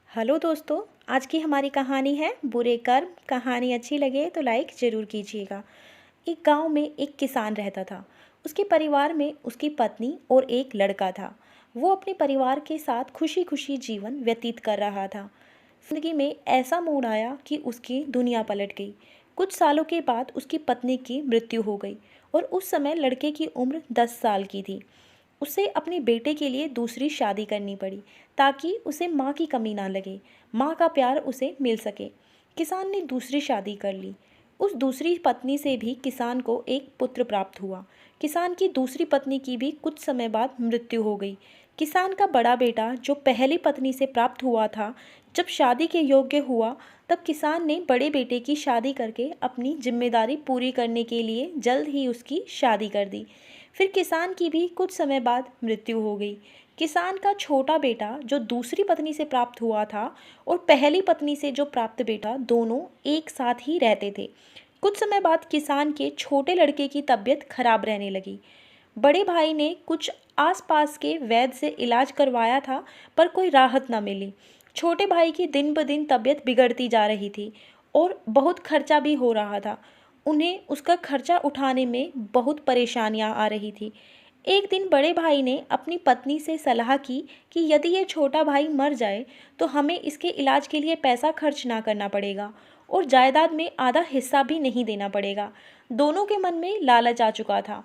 Hello दोस्तों। आज की हमारी कहानी है बुरे कर्म। कहानी अच्छी लगे तो लाइक ज़रूर कीजिएगा। एक गांव में एक किसान रहता था। उसके परिवार में उसकी पत्नी और एक लड़का था। वो अपने परिवार के साथ खुशी खुशी जीवन व्यतीत कर रहा था। जिंदगी में ऐसा मोड़ आया कि उसकी दुनिया पलट गई। कुछ सालों के बाद उसकी पत्नी की मृत्यु हो गई और उस समय लड़के की उम्र 10 साल की थी। उसे अपने बेटे के लिए दूसरी शादी करनी पड़ी ताकि उसे माँ की कमी ना लगे, माँ का प्यार उसे मिल सके। किसान ने दूसरी शादी कर ली। उस दूसरी पत्नी से भी किसान को एक पुत्र प्राप्त हुआ। किसान की दूसरी पत्नी की भी कुछ समय बाद मृत्यु हो गई। किसान का बड़ा बेटा जो पहली पत्नी से प्राप्त हुआ था, जब शादी के योग्य हुआ तब किसान ने बड़े बेटे की शादी करके अपनी जिम्मेदारी पूरी करने के लिए जल्द ही उसकी शादी कर दी। फिर किसान की भी कुछ समय बाद मृत्यु हो गई। किसान का छोटा बेटा जो दूसरी पत्नी से प्राप्त हुआ था और पहली पत्नी से जो प्राप्त बेटा, दोनों एक साथ ही रहते थे। कुछ समय बाद किसान के छोटे लड़के की तबीयत खराब रहने लगी। बड़े भाई ने कुछ आसपास के वैद्य से इलाज करवाया था, पर कोई राहत न मिली। छोटे भाई की दिन ब दिन तबीयत बिगड़ती जा रही थी और बहुत खर्चा भी हो रहा था। उन्हें उसका खर्चा उठाने में बहुत परेशानियां आ रही थी। एक दिन बड़े भाई ने अपनी पत्नी से सलाह की कि यदि ये छोटा भाई मर जाए तो हमें इसके इलाज के लिए पैसा खर्च ना करना पड़ेगा और जायदाद में आधा हिस्सा भी नहीं देना पड़ेगा। दोनों के मन में लालच आ चुका था।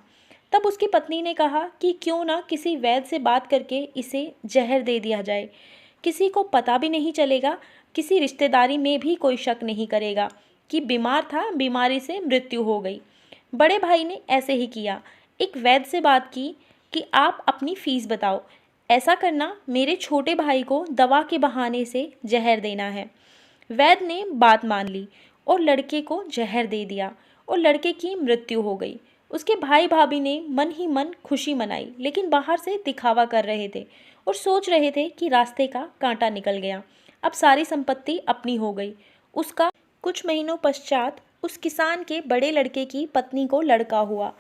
तब उसकी पत्नी ने कहा कि क्यों ना किसी वैद्य से बात करके इसे जहर दे दिया जाए। किसी को पता भी नहीं चलेगा, किसी रिश्तेदारी में भी कोई शक नहीं करेगा कि बीमार था, बीमारी से मृत्यु हो गई। बड़े भाई ने ऐसे ही किया। एक वैद्य से बात की कि आप अपनी फीस बताओ। ऐसा करना मेरे छोटे भाई को दवा के बहाने से जहर देना है। वैद्य ने बात मान ली और लड़के को जहर दे दिया और लड़के की मृत्यु हो गई। उसके भाई भाभी ने मन ही मन खुशी मनाई, लेकिन बाहर से दिखावा कर रहे थे और सोच रहे थे कि रास्ते का कांटा निकल गया, अब सारी संपत्ति अपनी हो गई। उसका कुछ महीनों पश्चात उस किसान के बड़े लड़के की पत्नी को लड़का हुआ।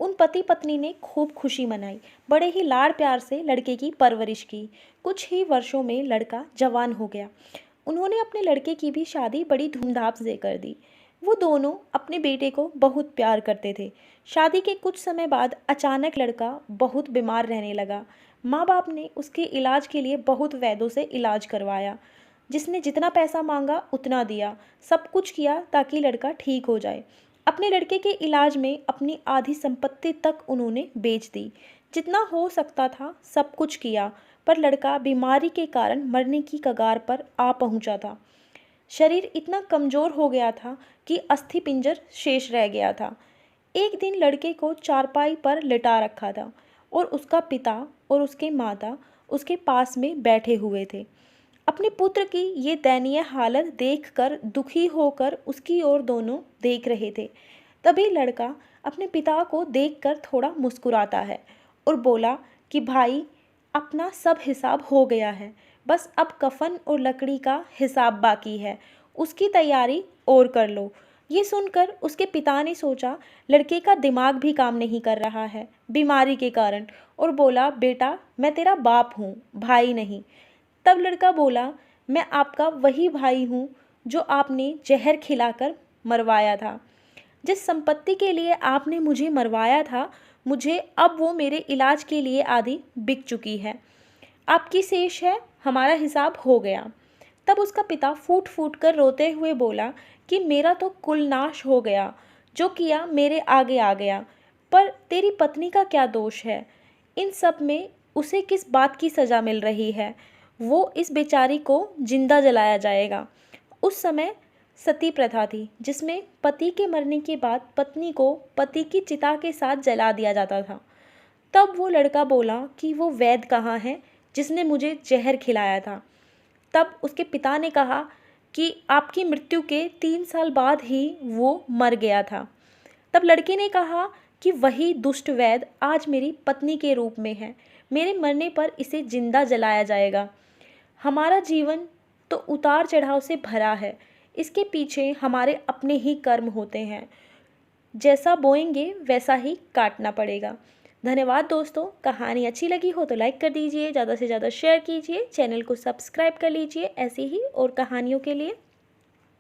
उन पति पत्नी ने खूब खुशी मनाई, बड़े ही लाड़ प्यार से लड़के की परवरिश की। कुछ ही वर्षों में लड़का जवान हो गया। उन्होंने अपने लड़के की भी शादी बड़ी धूमधाम से कर दी। वो दोनों अपने बेटे को बहुत प्यार करते थे। शादी के कुछ समय बाद अचानक लड़का बहुत बीमार रहने लगा। माँ बाप ने उसके इलाज के लिए बहुत वैद्यों से इलाज करवाया। जिसने जितना पैसा मांगा उतना दिया, सब कुछ किया ताकि लड़का ठीक हो जाए। अपने लड़के के इलाज में अपनी आधी संपत्ति तक उन्होंने बेच दी। जितना हो सकता था सब कुछ किया, पर लड़का बीमारी के कारण मरने की कगार पर आ पहुंचा था। शरीर इतना कमज़ोर हो गया था कि अस्थि पिंजर शेष रह गया था। एक दिन लड़के को चारपाई पर लिटा रखा था और उसका पिता और उसके माता उसके पास में बैठे हुए थे। अपने पुत्र की ये दयनीय हालत देखकर दुखी होकर उसकी ओर दोनों देख रहे थे। तभी लड़का अपने पिता को देखकर थोड़ा मुस्कुराता है और बोला कि भाई, अपना सब हिसाब हो गया है, बस अब कफन और लकड़ी का हिसाब बाकी है, उसकी तैयारी और कर लो। ये सुनकर उसके पिता ने सोचा लड़के का दिमाग भी काम नहीं कर रहा है बीमारी के कारण, और बोला बेटा, मैं तेरा बाप हूँ, भाई नहीं। तब लड़का बोला, मैं आपका वही भाई हूँ जो आपने जहर खिलाकर मरवाया था। जिस संपत्ति के लिए आपने मुझे मरवाया था, मुझे अब वो मेरे इलाज के लिए आधी बिक चुकी है। आपकी शेष है, हमारा हिसाब हो गया। तब उसका पिता फूट फूट कर रोते हुए बोला कि मेरा तो कुल नाश हो गया, जो किया मेरे आगे आ गया, पर तेरी पत्नी का क्या दोष है? इन सब में उसे किस बात की सज़ा मिल रही है? वो इस बेचारी को जिंदा जलाया जाएगा। उस समय सती प्रथा थी, जिसमें पति के मरने के बाद पत्नी को पति की चिता के साथ जला दिया जाता था। तब वो लड़का बोला कि वो वैद्य कहाँ है जिसने मुझे जहर खिलाया था। तब उसके पिता ने कहा कि आपकी मृत्यु के 3 साल बाद ही वो मर गया था। तब लड़के ने कहा कि वही दुष्ट वैद्य आज मेरी पत्नी के रूप में है, मेरे मरने पर इसे जिंदा जलाया जाएगा। हमारा जीवन तो उतार चढ़ाव से भरा है, इसके पीछे हमारे अपने ही कर्म होते हैं, जैसा बोएंगे वैसा ही काटना पड़ेगा। धन्यवाद दोस्तों। कहानी अच्छी लगी हो तो लाइक कर दीजिए, ज़्यादा से ज़्यादा शेयर कीजिए, चैनल को सब्सक्राइब कर लीजिए ऐसी ही और कहानियों के लिए।